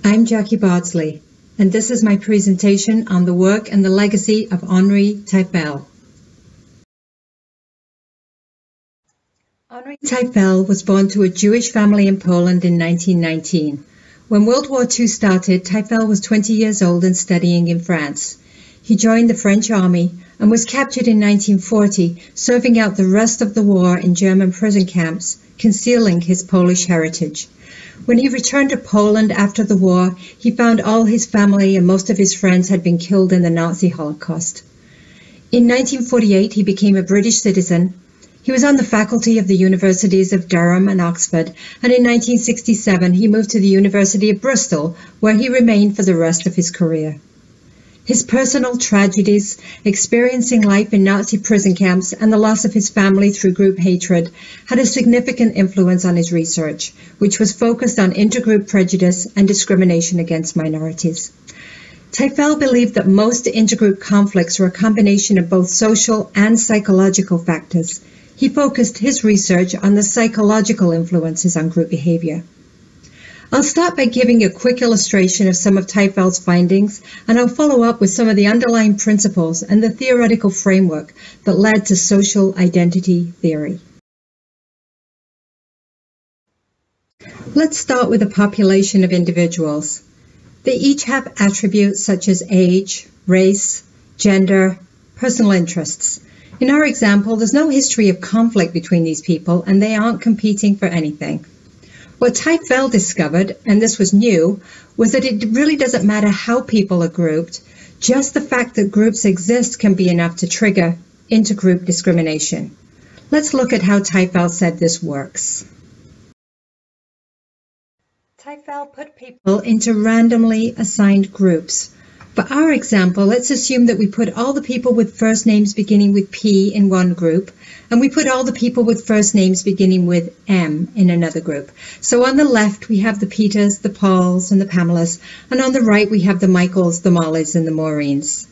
I'm Jackie Bardsley, and this is my presentation on the work and the legacy of Henri Tajfel. Henri Tajfel was born to a Jewish family in Poland in 1919. When World War II started, Tajfel was 20 years old and studying in France. He joined the French army and was captured in 1940, serving out the rest of the war in German prison camps, concealing his Polish heritage. When he returned to Poland after the war, he found all his family and most of his friends had been killed in the Nazi Holocaust. In 1948, he became a British citizen. He was on the faculty of the universities of Durham and Oxford, and in 1967 he moved to the University of Bristol, where he remained for the rest of his career. His personal tragedies, experiencing life in Nazi prison camps, and the loss of his family through group hatred had a significant influence on his research, which was focused on intergroup prejudice and discrimination against minorities. Tajfel believed that most intergroup conflicts were a combination of both social and psychological factors. He focused his research on the psychological influences on group behavior. I'll start by giving a quick illustration of some of Tajfel's findings, and I'll follow up with some of the underlying principles and the theoretical framework that led to social identity theory. Let's start with a population of individuals. They each have attributes such as age, race, gender, personal interests. In our example, there's no history of conflict between these people, and they aren't competing for anything. What Tajfel discovered, and this was new, was that it really doesn't matter how people are grouped. Just the fact that groups exist can be enough to trigger intergroup discrimination. Let's look at how Tajfel said this works. Tajfel put people into randomly assigned groups. For our example, let's assume that we put all the people with first names beginning with P in one group, and we put all the people with first names beginning with M in another group. So on the left, we have the Peters, the Pauls, and the Pamelas, and on the right, we have the Michaels, the Mollys, and the Maureen's.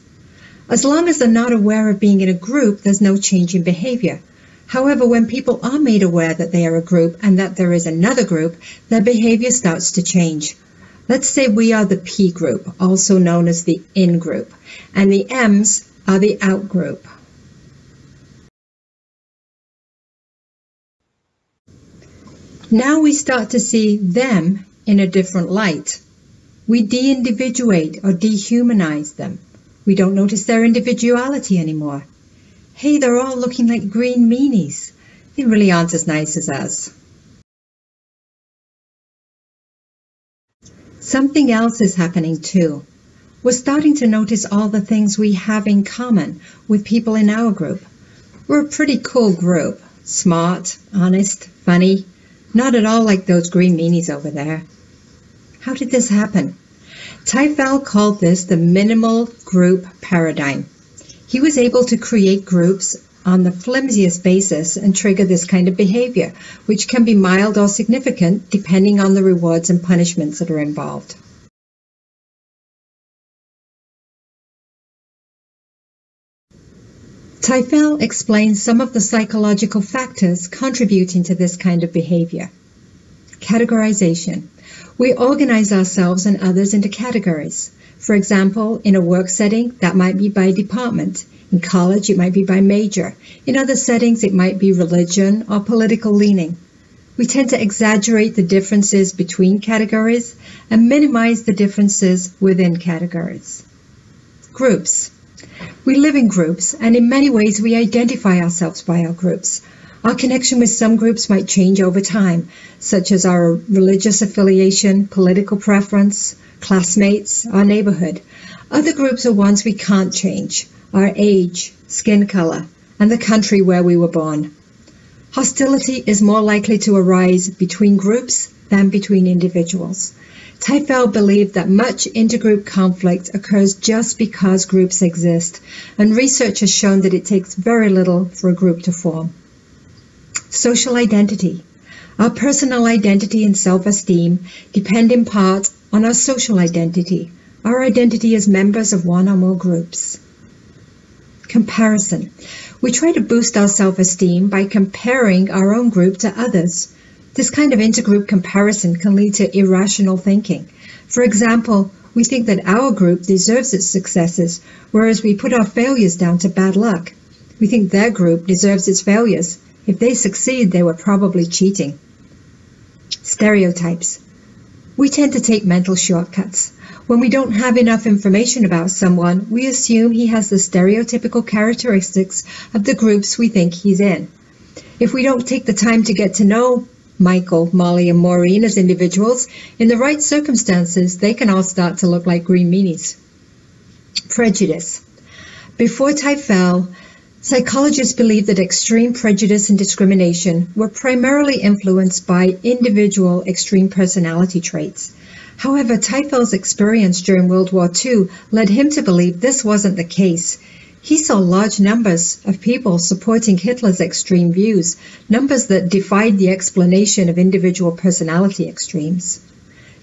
As long as they're not aware of being in a group, there's no change in behavior. However, when people are made aware that they are a group and that there is another group, their behavior starts to change. Let's say we are the P group, also known as the in group, and the M's are the out group. Now we start to see them in a different light. We de-individuate or dehumanize them. We don't notice their individuality anymore. Hey, they're all looking like green meanies. They really aren't as nice as us. Something else is happening too. We're starting to notice all the things we have in common with people in our group. We're a pretty cool group. Smart, honest, funny. Not at all like those green meanies over there. How did this happen? Tajfel called this the minimal group paradigm. He was able to create groups on the flimsiest basis and trigger this kind of behavior, which can be mild or significant depending on the rewards and punishments that are involved. Tajfel explains some of the psychological factors contributing to this kind of behavior. Categorization. We organize ourselves and others into categories. For example, in a work setting, that might be by department. In college, it might be by major. In other settings, it might be religion or political leaning. We tend to exaggerate the differences between categories and minimize the differences within categories. Groups. We live in groups, and in many ways we identify ourselves by our groups. Our connection with some groups might change over time, such as our religious affiliation, political preference, classmates, our neighborhood. Other groups are ones we can't change: our age, skin color, and the country where we were born. Hostility is more likely to arise between groups than between individuals. Tajfel believed that much intergroup conflict occurs just because groups exist, and research has shown that it takes very little for a group to form. Social identity. Our personal identity and self-esteem depend in part on our social identity, our identity as members of one or more groups. Comparison. We try to boost our self-esteem by comparing our own group to others. This kind of intergroup comparison can lead to irrational thinking. For example, we think that our group deserves its successes, whereas we put our failures down to bad luck. We think their group deserves its failures. If they succeed, they were probably cheating. Stereotypes. We tend to take mental shortcuts. When we don't have enough information about someone, we assume he has the stereotypical characteristics of the groups we think he's in. If we don't take the time to get to know Michael, Molly, and Maureen as individuals, in the right circumstances, they can all start to look like green meanies. Prejudice. Before Tajfel, psychologists believed that extreme prejudice and discrimination were primarily influenced by individual extreme personality traits. However, Tajfel's experience during World War II led him to believe this wasn't the case. He saw large numbers of people supporting Hitler's extreme views, numbers that defied the explanation of individual personality extremes.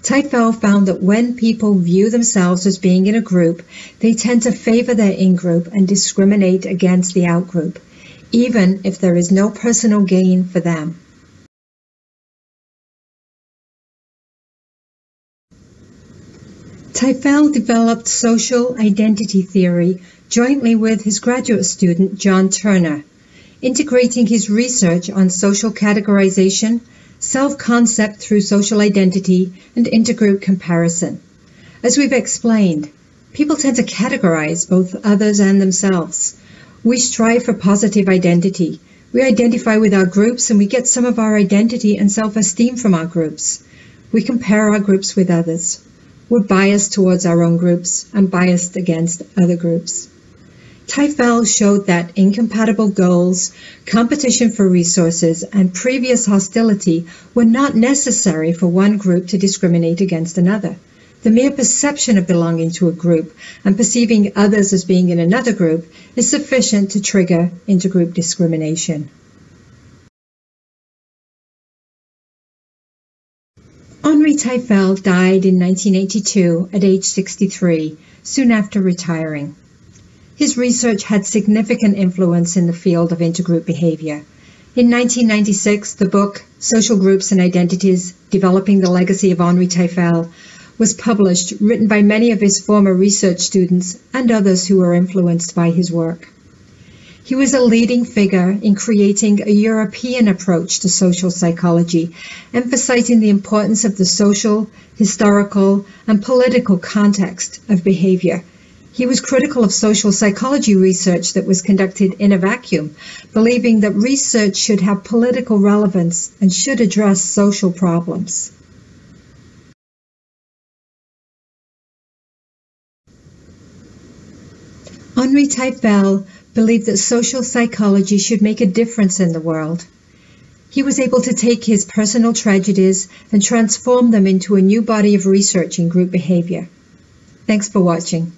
Tajfel found that when people view themselves as being in a group, they tend to favor their in-group and discriminate against the out-group, even if there is no personal gain for them. Tajfel developed social identity theory jointly with his graduate student John Turner, integrating his research on social categorization, self-concept through social identity, and intergroup comparison. As we've explained, people tend to categorize both others and themselves. We strive for positive identity. We identify with our groups and we get some of our identity and self-esteem from our groups. We compare our groups with others. We're biased towards our own groups and biased against other groups. Tajfel showed that incompatible goals, competition for resources, and previous hostility were not necessary for one group to discriminate against another. The mere perception of belonging to a group and perceiving others as being in another group is sufficient to trigger intergroup discrimination. Henri Tajfel died in 1982 at age 63, soon after retiring. His research had significant influence in the field of intergroup behavior. In 1996, the book Social Groups and Identities, Developing the Legacy of Henri Tajfel was published, written by many of his former research students and others who were influenced by his work. He was a leading figure in creating a European approach to social psychology, emphasizing the importance of the social, historical, and political context of behavior. He was critical of social psychology research that was conducted in a vacuum, believing that research should have political relevance and should address social problems. Henri Tajfel believed that social psychology should make a difference in the world. He was able to take his personal tragedies and transform them into a new body of research in group behavior. Thanks for watching.